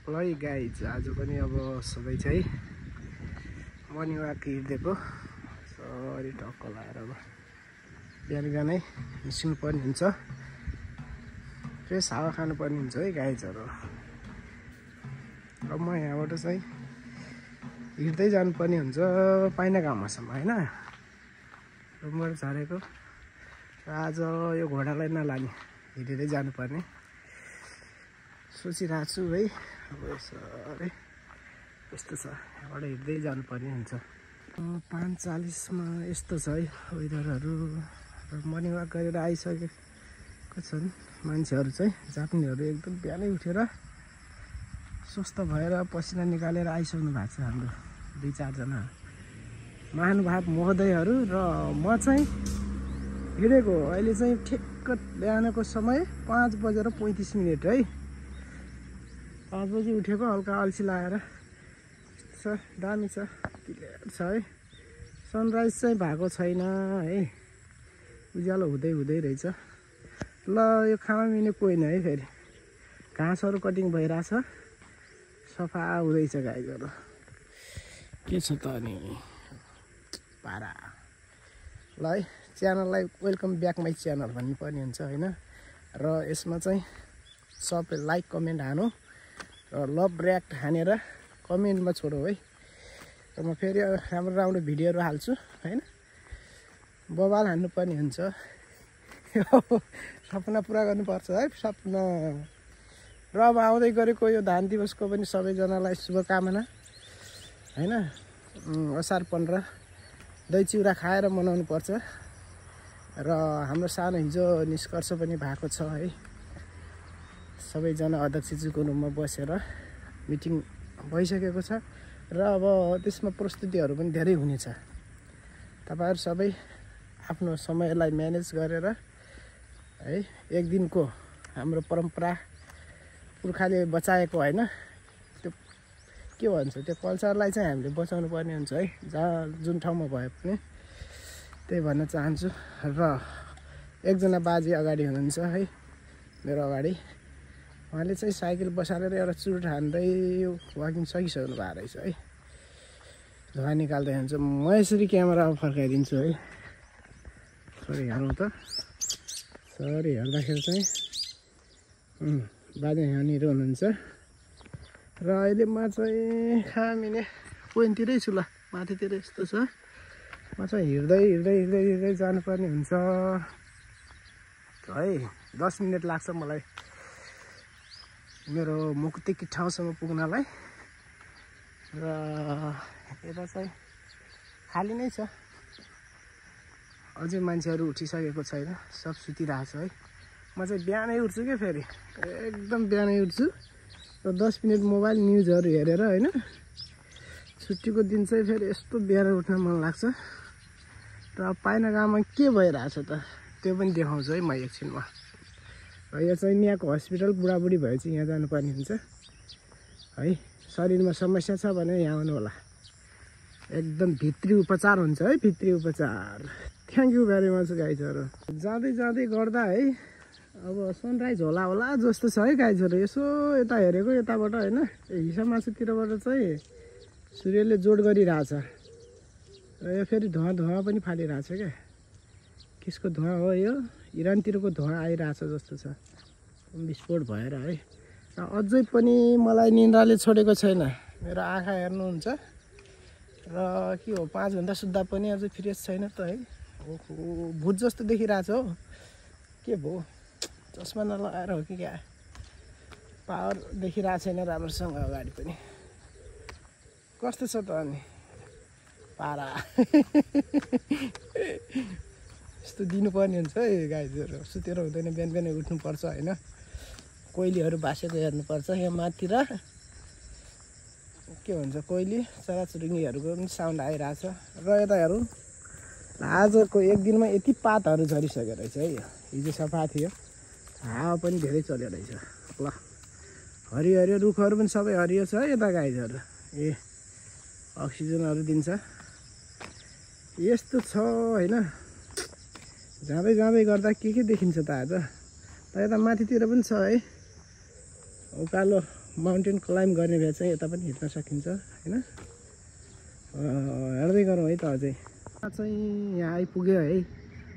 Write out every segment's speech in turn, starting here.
ल गाइज आज पनि अब सबै चाहिँ मर्निङ वाक हिँडेको सरी टक्क लाएर अब बिहान बिहानै निस्किनु पर्ने हुन्छ फ्रेस हावा खानु पर्ने हुन्छ है गाइजहरू। अब म यहाँबाट चाहिँ हिँड्दै जानुपर्ने हुन्छ पाइना गाउँसम्म होइन रुमबाट झरेको र आज यो घोडालाई नलाने हिँडेरै जानुपर्ने सोचिरहेको छु है। अब यसरी यस्तो छ यहाँबाट हिँड्दै जानुपर्ने हुन्छ। 5:40मा यस्तो छ है वेदरहरू र मर्निङ वाक गरेर आइसकेको छन् मान्छेहरू चाहिँ जाप्नेहरू एकदम बिहानै उठेर स्वस्थ भएर पसिना निकालेर आइसक्नु भएको छ हाम्रो 2-4 जना महानुभाव महोदयहरू र म चाहिँ हिँडेको अहिले चाहिँ ठिक्क बिहानको समय 5:35 है 5 बजी उठेको हल्का अल्छी लागेर छ दामी छ क्लियर छ है। सनराइज चाहिँ भएको छैन है उज्यालो हुँदै हुँदै रहेछ। ल यो खामा मिल्ने कोही नै है फेरि घाँसहरू कटिङ भइरहेछ सफा हुँदैछ गाईहरू के छ त अनि पारा। ल है च्यानललाई वेलकम ब्याक माई च्यानल भन्नुपर्ने हुन्छ होइन र यसमा चाहिँ सबै लाइक कमेन्ट हानु र लभ रियाक्ट हानेर कमेन्टमा छोडो है र म फेरि राम्रो राम्रो भिडियोहरू हाल्छु होइन बबाल हान्नुपर्ने हुन्छ सपना पुरा गर्नुपर्छ है सपना। र अब आउँदै गरेको यो धान दिवसको पनि सबैजनालाई शुभकामना होइन। असार 15 दही चिउरा खाएर मनाउनु पर्छ र हाम्रो सानो हिजो निष्कर्ष पनि भएको छ है सबैजना अध्यक्षज्यूको रुममा बसेर मिटिङ भइसकेको छ र अब त्यसमा प्रस्तुतिहरू पनि धेरै हुनेछ। तपाईहरु सबै आफ्नो समयलाई म्यानेज गरेर है एक दिनको हाम्रो परम्परा पुर्खाले बचाएको होइन त्यो के भन्छ त्यो कल्चरलाई चाहिँ हामीले बचाउनु पर्ने हुन्छ है जहाँ जुन ठाउँमा भए पनि त्यही भन्न चाहन्छु। र एकजना बाजे अगाडि हुनुहुन्छ है मेरो अगाडि उहाँले चाहिँ साइकल बसालेर एउटा चुरोट हान्दै वाकिङ सकिसक्नु भएको रहेछ है धुवा निकाल्दै हुन्छ। म यसरी क्यामेरा फर्काइदिन्छु है सरी हेर्नु त सरी हेर्दाखेरि चाहिँ बाजे यहाँनिर हुनुहुन्छ र अहिले म चाहिँ खामिने पोइन्टतिरै छु ल माथितिर यस्तो छ म चाहिँ हिँड्दै हिँड्दै हिँड्दै हिँड्दै जानुपर्ने हुन्छ है 10 मिनट लाग्छ मलाई मेरो मुक्तिकी ठाउँसम्म पुग्नलाई र यता चाहिँ खाली नै छ अझै मान्छेहरू उठिसकेको छैन सब सुतिरहेको छ है। म चाहिँ बिहानै उठ्छु क्या फेरि एकदम बिहानै उठ्छु र 10 मिनट मोबाइल न्युजहरू हेरेर होइन छुट्टीको दिन चाहिँ फेरि यस्तो बिहान उठ्न मन लाग्छ र पाइना गाउँमा के भइरहेछ त त्यो पनि देखाउँछु है म एकछिनमा। र यो चाहिँ यहाँको हस्पिटल बुढाबुढी भएपछि यहाँ जानुपर्ने हुन्छ है शरीरमा समस्या छ भने यहाँ आउनु होला एकदम भित्री उपचार हुन्छ है भित्री उपचार। थ्याङ्क यू भेरी मच गाइजहरू। जाँदै जाँदै गर्दा है अब सनराइज होला होला जस्तो छ है गाइजहरू यसो यता हेरेको यताबाट होइन हिसा मासुतिरबाट चाहिँ सूर्यले जोड गरिरहेछ र यो फेरि धुवा पनि फालिरहेछ क्या किसको धुवा हो यो इरानतिरको धुवा आइरहेछ जस्तो छ विस्फोट भएर है। र अझै पनि मलाई निन्द्राले छोडेको छैन मेरो आँखा हेर्नुहुन्छ र के हो 5 घन्टा सुत्दा पनि अझै फ्रेस छैन त है ओहो भूत जस्तो देखिरहेछ हो के भयो चस्मा नलगाएर हो कि क्या पावर देखिरहेको छैन राम्रोसँग अगाडि पनि कस्तो छ त अनि पारा यस्तो दिनुपर्ने हुन्छ है गाईहरू सुतेर हुँदैन बिहान बिहानै उठ्नुपर्छ होइन कोइलीहरू बासेको हेर्नुपर्छ यहाँ माथि र के भन्छ कोइली चराचुरुङ्गीहरूको पनि साउन्ड आइरहेछ र यता हेरौँ आजको एक दिनमा यति पातहरू झरिसक्यो रहेछ है हिजो सफा थियो हावा पनि धेरै चल्यो रहेछ। ल हरियो हरियो रुखहरू पनि सबै हरियो छ यता गाईहरू ए अक्सिजनहरू दिन्छ यस्तो छ होइन। जाँदै जाँदै गर्दा के देखिन्छ त आज त यता माथितिर पनि छ है उकालो माउन्टेन क्लाइम्ब गर्ने भए चाहिँ यता पनि हिँड्न सकिन्छ हैन। हेर्दै गरौँ है त अझै चाहिँ यहाँ आइपुग्यो है।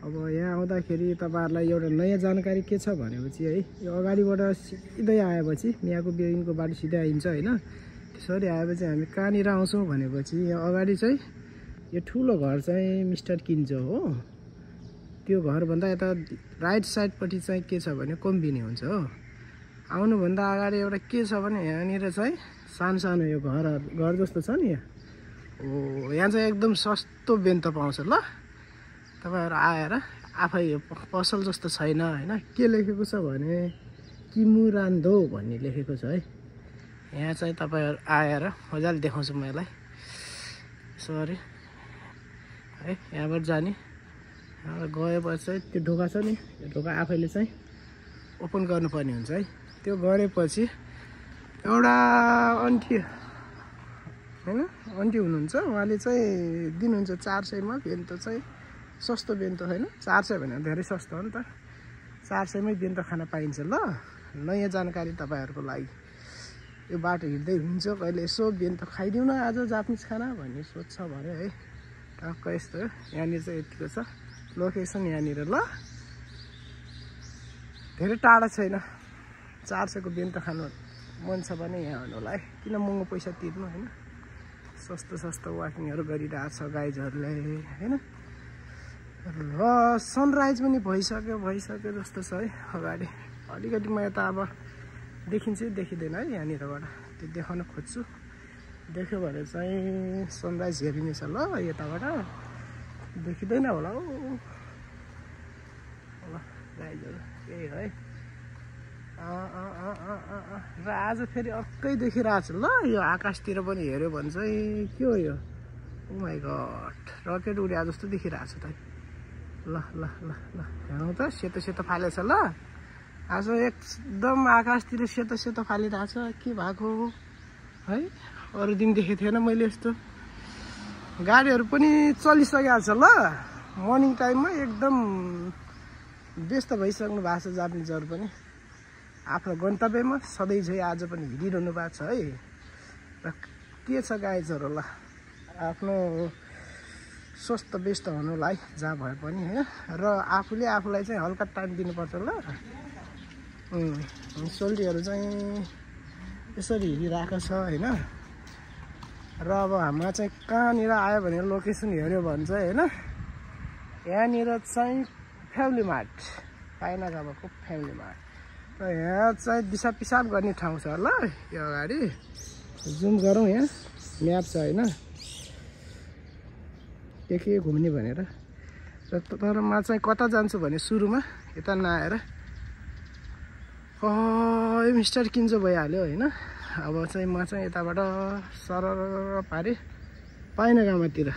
अब यहाँ आउँदाखेरि तपाईँहरूलाई एउटा नयाँ जानकारी के छ भनेपछि है, यो अगाडिबाट सिधै आएपछि यहाँको बिल्डिङको बाटो सिधै आइन्छ होइन। त्यसरी आएपछि हामी कहाँनिर आउँछौँ भनेपछि यहाँ अगाडि चाहिँ यो ठुलो घर चाहिँ मिस्टर किन्जो हो। त्यो घरभन्दा यता राइट साइडपट्टि चाहिँ के छ भने कोम्बिनी हुन्छ हो। आउनुभन्दा अगाडि एउटा के छ भने यहाँनिर चाहिँ सानो सानो यो घर जस्तो छ नि यहाँ। हो यहाँ चाहिँ एकदम सस्तो बेन्त पाउँछ ल। तपाईँहरू आएर आफै यो पसल जस्तो छैन होइन। के लेखेको छ भने किमुरान्दो भन्ने लेखेको छ है। यहाँ चाहिँ तपाईँहरू आएर मजाले देखाउँछु म यसलाई। सरी है, यहाँबाट जाने गएपछि चाहिँ त्यो ढोका छ नि, यो ढोका आफैले चाहिँ ओपन गर्नुपर्ने हुन्छ है। त्यो गरेपछि एउटा आन्टी होइन, आन्टी हुनुहुन्छ, उहाँले चाहिँ दिनुहुन्छ 400मा बेन्त चाहिँ। सस्तो बेन्त होइन, 400 भनेर धेरै सस्तो हो नि त। 400मै बेन्त खाना पाइन्छ ल। नयाँ जानकारी तपाईँहरूको लागि। यो बाटो हिँड्दै हुन्छ कहिले यसो बेन्त खाइदिउँ न आज जापानिज खाना भन्ने सोध्छ भने है। टक्क यस्तो हो। यहाँनिर चाहिँ यतिको छ लोकेसन यहाँनिर ल। धेरै टाढा छैन। 400को बेन्त खानु मन छ भने यहाँ आउनु होला है। किन महँगो पैसा तिर्नु होइन। सस्तो वाकिङहरू गरिरहेछ गाइजहरूले होइन। र सनराइज पनि भइसक्यो जस्तो छ है। अगाडि अलिकति म यता अब देखिन्छ देखिँदैन है यहाँनिरबाट, त्यो देखाउन खोज्छु। देख्यो भने चाहिँ सनराइज हेरिनेछ ल। यताबाट देखिँदैन होला हो ल गाइजहरू, यही है। र आज फेरि अर्कै देखिरहेको छ ल। यो आकाशतिर पनि हेऱ्यो भने चाहिँ के हो यो, ओ माई गड, रकेट उड्या जस्तो देखिरहेको छ त। ल ल ल ल हेरौँ त, सेतो फालेछ ल। आज एकदम आकाशतिर सेतो फालिरहेछ। के भएको है, अरू दिन देखेको थिएन मैले यस्तो। गाडीहरू पनि चलिसकेको छ ल। मर्निङ टाइममा एकदम व्यस्त भइसक्नु भएको छ जापानिजहरू पनि। आफ्नो गन्तव्यमा सधैँ झै आज पनि हिँडिरहनु भएको छ है। र के छ गाइजहरू ल, आफ्नो स्वस्थ व्यस्त हुनुलाई जहाँ भए पनि होइन। र आफूले आफूलाई चाहिँ हल्का टाइम दिनुपर्छ ल। सोल्टीहरू चाहिँ यसरी हिँडिरहेको छ होइन। र अब हाम्रो चाहिँ कहाँनिर आयो भने लोकेसन हेऱ्यो भने चाहिँ होइन, यहाँनिर चाहिँ फ्यामिली मार्ट, पाइनागामाको फ्यामिली मार्ट। र यहाँ चाहिँ दिसा पिसाब गर्ने ठाउँ छ ल। यो अगाडि जुम गरौँ, यहाँ म्याप छ होइन, के घुम्ने भनेर। र तर म चाहिँ कता जान्छु भने सुरुमा यता नआएर मिस्टर किन्जो भइहाल्यो होइन। अब चाहिँ म चाहिँ यताबाट सरर पारे पाइनागामातिर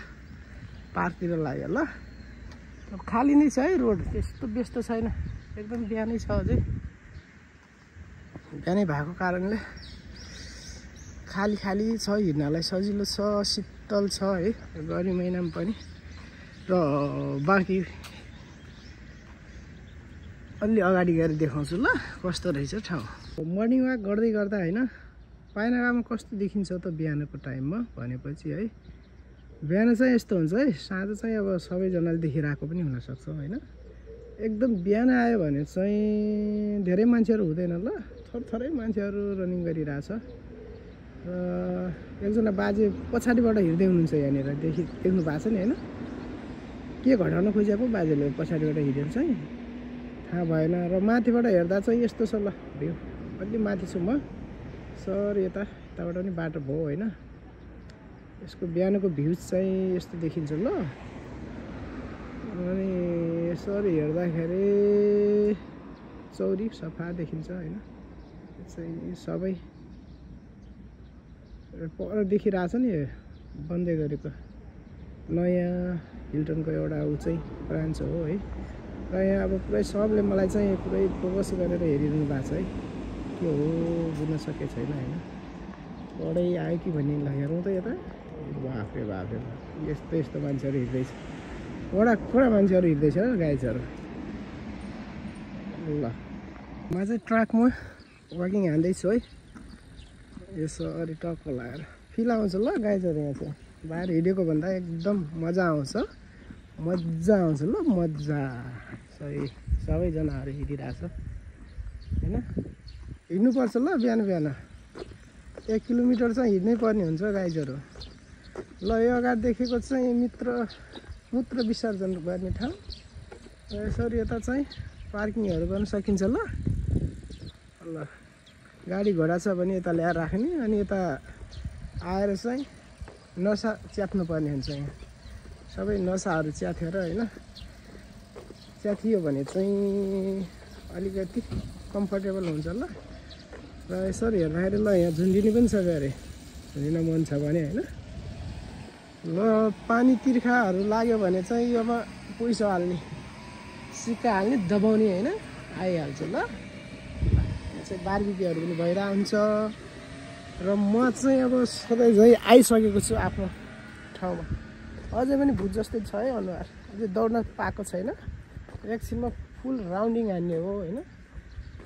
पार्कतिर लाग्यो ल। अब खाली नै छ है रोड, त्यस्तो व्यस्त छैन, एकदम बिहानै छ। अझै बिहानै भएको कारणले खाली छ, हिँड्नलाई सजिलो छ, शीतल छ है गर्मी महिनामा पनि। र बाँकी अलि अगाडि गएर देखाउँछु ल कस्तो रहेछ ठाउँ। मर्निङ वाक गर्दै गर्दा होइन पाइनागामा कस्तो देखिन्छ त बिहानको टाइममा भनेपछि है। बिहान चाहिँ यस्तो हुन्छ है, साँझ चाहिँ अब सबैजनाले देखिरहेको पनि हुनसक्छ होइन। एकदम बिहान आयो भने चाहिँ धेरै मान्छेहरू हुँदैन ल, थोरै मान्छेहरू रनिङ गरिरहेछ। र एकजना बाजे पछाडिबाट हिँड्दै हुनुहुन्छ यहाँनिर, देख्नु भएको छ नि होइन। के घटाउन खोजेको बाजेले पछाडिबाट हिँडेर चाहिँ थाहा भएन। र माथिबाट हेर्दा चाहिँ यस्तो छ ल भ्यू, अलि माथि छु म सर, यताबाट पनि बाटो भयो होइन। यसको बिहानको भ्यूज चाहिँ यस्तो देखिन्छ ल। अनि यसरी हेर्दाखेरि चौरी सफा देखिन्छ होइन। चाहिँ सबै पर देखिरहेछ नि, बन्दै गरेको नयाँ हिल्टनको एउटा ऊ चाहिँ ब्रान्च हो है। र यहाँ अब पुरै सबले मलाई चाहिँ पुरै फोकस गरेर हेरिरहनु भएको छ है। के हो बुझ्न सकेको छैन होइन। बढै आयो कि भन्ने ल, हेरौँ त यता। बाफ्रे यस्तो मान्छेहरू हिँड्दैछ, थोडा मान्छेहरू हिँड्दैछ गाइजहरू ल। म चाहिँ ट्र्याकमा वाकिङ हान्दैछु है। यसरी टक्क लगाएर फिल आउँछ ल गाइजहरू। यहाँ चाहिँ बाहिर हिँडेको भन्दा एकदम मजा आउँछ ल मजा। सबैजनाहरू हिँडिरहेछ होइन। हिँड्नुपर्छ ल बिहान बिहान 1 किलोमिटर चाहिँ हिँड्नै पर्ने हुन्छ गाइजहरू। ल यो अगाडि देखेको चाहिँ मूत्र विसर्जन गर्ने ठाउँ। यसरी यता चाहिँ पार्किङहरू गर्न सकिन्छ ल। गाडी घोडा छ भने यता ल्याएर राख्ने, अनि यता आएर चाहिँ नसा च्यात्नु पर्ने हुन्छ। यहाँ सबै नसाहरू च्यातेर होइन, च्यातियो भने चाहिँ अलिकति कम्फर्टेबल हुन्छ ल। र यसरी हेर्दाखेरि ल यहाँ झुन्डिने पनि छ अरे, झुन्डिन मन छ भने होइन। ल पानी तिर्खाहरू लाग्यो भने चाहिँ योमा पैसा हाल्ने, सिक्का हाल्ने, दबाउने होइन, आइहाल्छ ल। यहाँ चाहिँ बारबिक्यूहरू पनि भइरहेको हुन्छ। र म चाहिँ अब सधैँ झै आइसकेको छु आफ्नो ठाउँमा। अझै पनि भुत जस्तै छ है अनुहार, अझै दौड्न पाएको छैन। एकछिनमा फुल राउन्डिङ हान्ने हो होइन,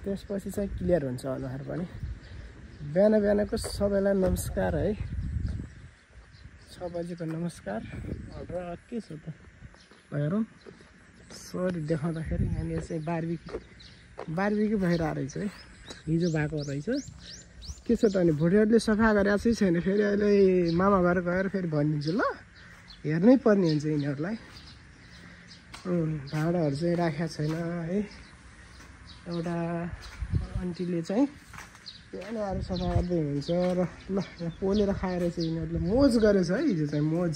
त्यसपछि चाहिँ क्लियर हुन्छ अनुहार पनि। बिहान बिहानको सबैलाई नमस्कार है, 6 बजेको नमस्कार। र के छ त हेरौँ, सरी देखाउँदाखेरि यहाँनिर चाहिँ बारबिक्यू भइरहेको रहेछ है, हिजो भएको रहेछ। के छ त अनि भोटेहरूले सफा गरेको चाहिँ छैन, फेरि अहिले मामा घर गएर फेरि भनिदिन्छु ल। हेर्नै पर्ने हुन्छ यिनीहरूलाई। भाँडाहरू चाहिँ राखेको छैन है। एउटा आन्टीले चाहिँ बिहान आएर सफा गर्दै हुनुहुन्छ। र ल यहाँ पोलेर खाएर चाहिँ यिनीहरूले मोज गरेछ है हिजो चाहिँ, मोज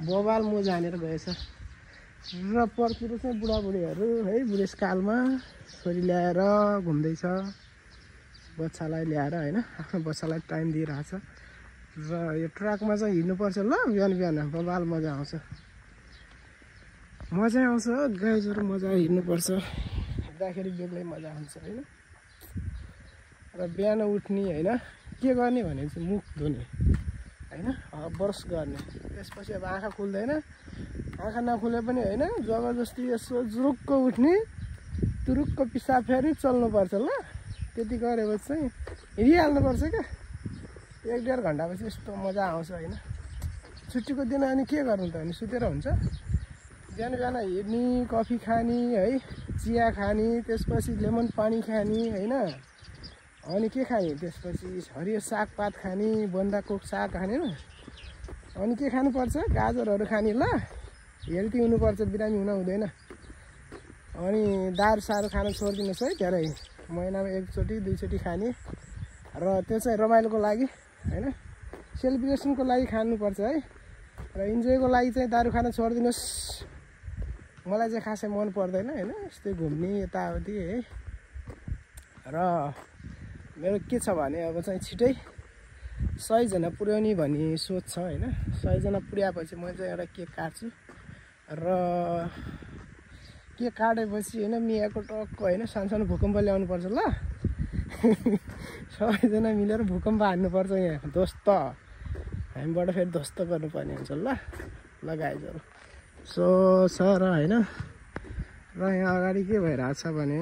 बबाल मोज हानेर गएछ। र पर्तिर चाहिँ बुढाबुढीहरू है बुढेसकालमा छोरी ल्याएर घुम्दैछ, बच्चालाई ल्याएर होइन, आफ्नो बच्चालाई टाइम दिइरहेछ। र यो ट्र्याकमा चाहिँ हिँड्नुपर्छ ल बिहान बिहान, बबाल मजा आउँछ गाइजहरू। मजा हिँड्नुपर्छ, हिँड्दाखेरि बेग्लै मजा आउँछ होइन। र बिहान उठ्ने होइन, के गर्ने भने चाहिँ मुख धुने होइन, ब्रस गर्ने। त्यसपछि अब आँखा खुल्दैन, आँखा नखुले पनि होइन, जबरजस्ती यसो जुरुक्क उठ्ने, तुरुक्क पिसाब फेरि चल्नुपर्छ ल। त्यति गरेपछि चाहिँ हिँडिहाल्नुपर्छ क्या। 1-1.5 घन्टापछि यस्तो मजा आउँछ होइन। छुट्टीको दिन अनि के गर्नु त, अनि सुतेर हुन्छ। बिहान बिहान हिँड्ने, कफी खाने है, चिया खाने, त्यसपछि लेमन पानी खाने होइन, अनि के खाने त्यसपछि हरियो सागपात खाने, बन्दाको साग खाने। अनि के खानुपर्छ, गाजरहरू खाने ल। हेल्दी हुनुपर्छ, बिरामी हुन हुँदैन। अनि दारू सारू खान छोडिदिनुहोस् है, धेरै महिनामा 1 चोटि 2 चोटि खाने। र त्यो चाहिँ रमाइलोको लागि होइन, सेलिब्रेसनको लागि खानुपर्छ है। र इन्जोयको लागि चाहिँ दारू खान छोडिदिनुहोस्। मलाई चाहिँ खासै मन पर्दैन होइन, यस्तै घुम्ने यताउति है। र मेरो के छ भने अब चाहिँ छिटै 100 जना पुर्याउने भन्ने सोच छ होइन। 100 जना पुर्याएपछि म चाहिँ एउटा केक काट्छु। र केक काटेपछि होइन मियाको टक्क होइन सानो भूकम्प ल्याउनुपर्छ ल। सबैजना मिलेर भूकम्प हान्नुपर्छ यहाँ, ध्वस्त हामीबाट फेरि ध्वस्त गर्नुपर्ने हुन्छ ल गाइजहरू। सो छ र होइन। र यहाँ अगाडि के भइरहेछ भने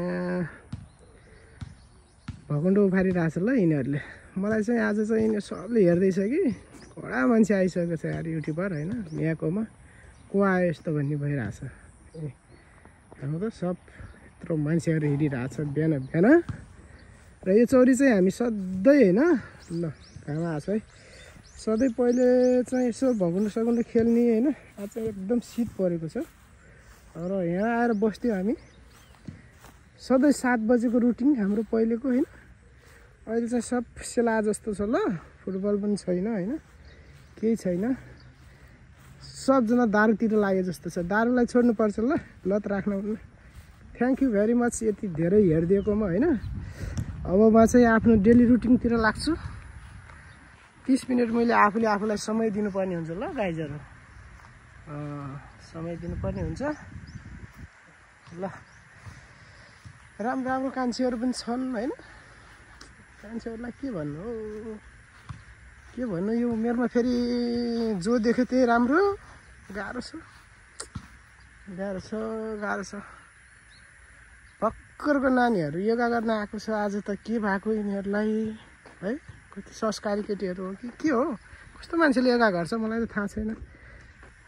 भकुन्डो उफारिरहेछ ल यिनीहरूले। मलाई चाहिँ आज चाहिँ यिनीहरू सबले हेर्दैछ कि, कडा मान्छे आइसकेको छ यार युट्युबर होइन, यहाँकोमा को आयो यस्तो भन्ने भइरहेछ। हाम्रो त सब यत्रो मान्छेहरू हिँडिरहेछ बिहान बिहान। र यो चौरी चाहिँ हामी सधैँ होइन ल घाम आएको छ है, सधैँ पहिले चाहिँ यसो भकुन्डो सकुन्डो खेल्ने होइन। आज चाहिँ एकदम शीत परेको छ। र यहाँ आएर बस्थ्यौँ हामी, सधैँ 7 बजेको रुटिन हाम्रो पहिलेको होइन। अहिले चाहिँ सब सेला जस्तो छ ल, फुटबल पनि छैन होइन, केही छैन। सबजना दारूतिर लागे जस्तो छ, दारूलाई छोड्नुपर्छ ल, लत राख्नु। थ्याङ्क यू भेरी मच यति धेरै हेरिदिएकोमा होइन। अब म चाहिँ आफ्नो डेली रुटिनतिर लाग्छु। 30 मिनट मैले आफूलाई समय दिनुपर्ने हुन्छ ल गाइजहरू, समय दिनुपर्ने हुन्छ ल। राम्रो कान्छेहरू पनि छन् होइन, कान्छेहरूलाई के भन्नु यो उमेरमा फेरि जो देख्यो त्यही राम्रो। गाह्रो छ। भर्खरको नानीहरू योगा गर्न आएको छ, आज त के भएको यिनीहरूलाई है, कति संस्कारी केटीहरू हो कि के हो कस्तो मान्छेले एका घर छ मलाई त थाहा छैन।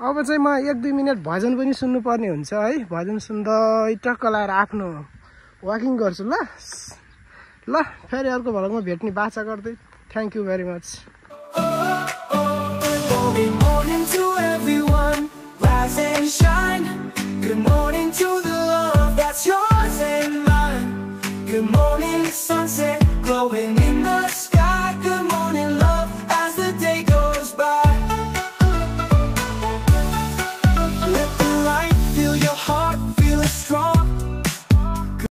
अब चाहिँ म 1-2 मिनट भजन पनि सुन्नुपर्ने हुन्छ है। भजन सुन्दै टक्क लाएर आफ्नो वाकिङ गर्छु ल। फेरि अर्को भ्लगमा भेट्ने बाचा गर्दै। Thank you very much.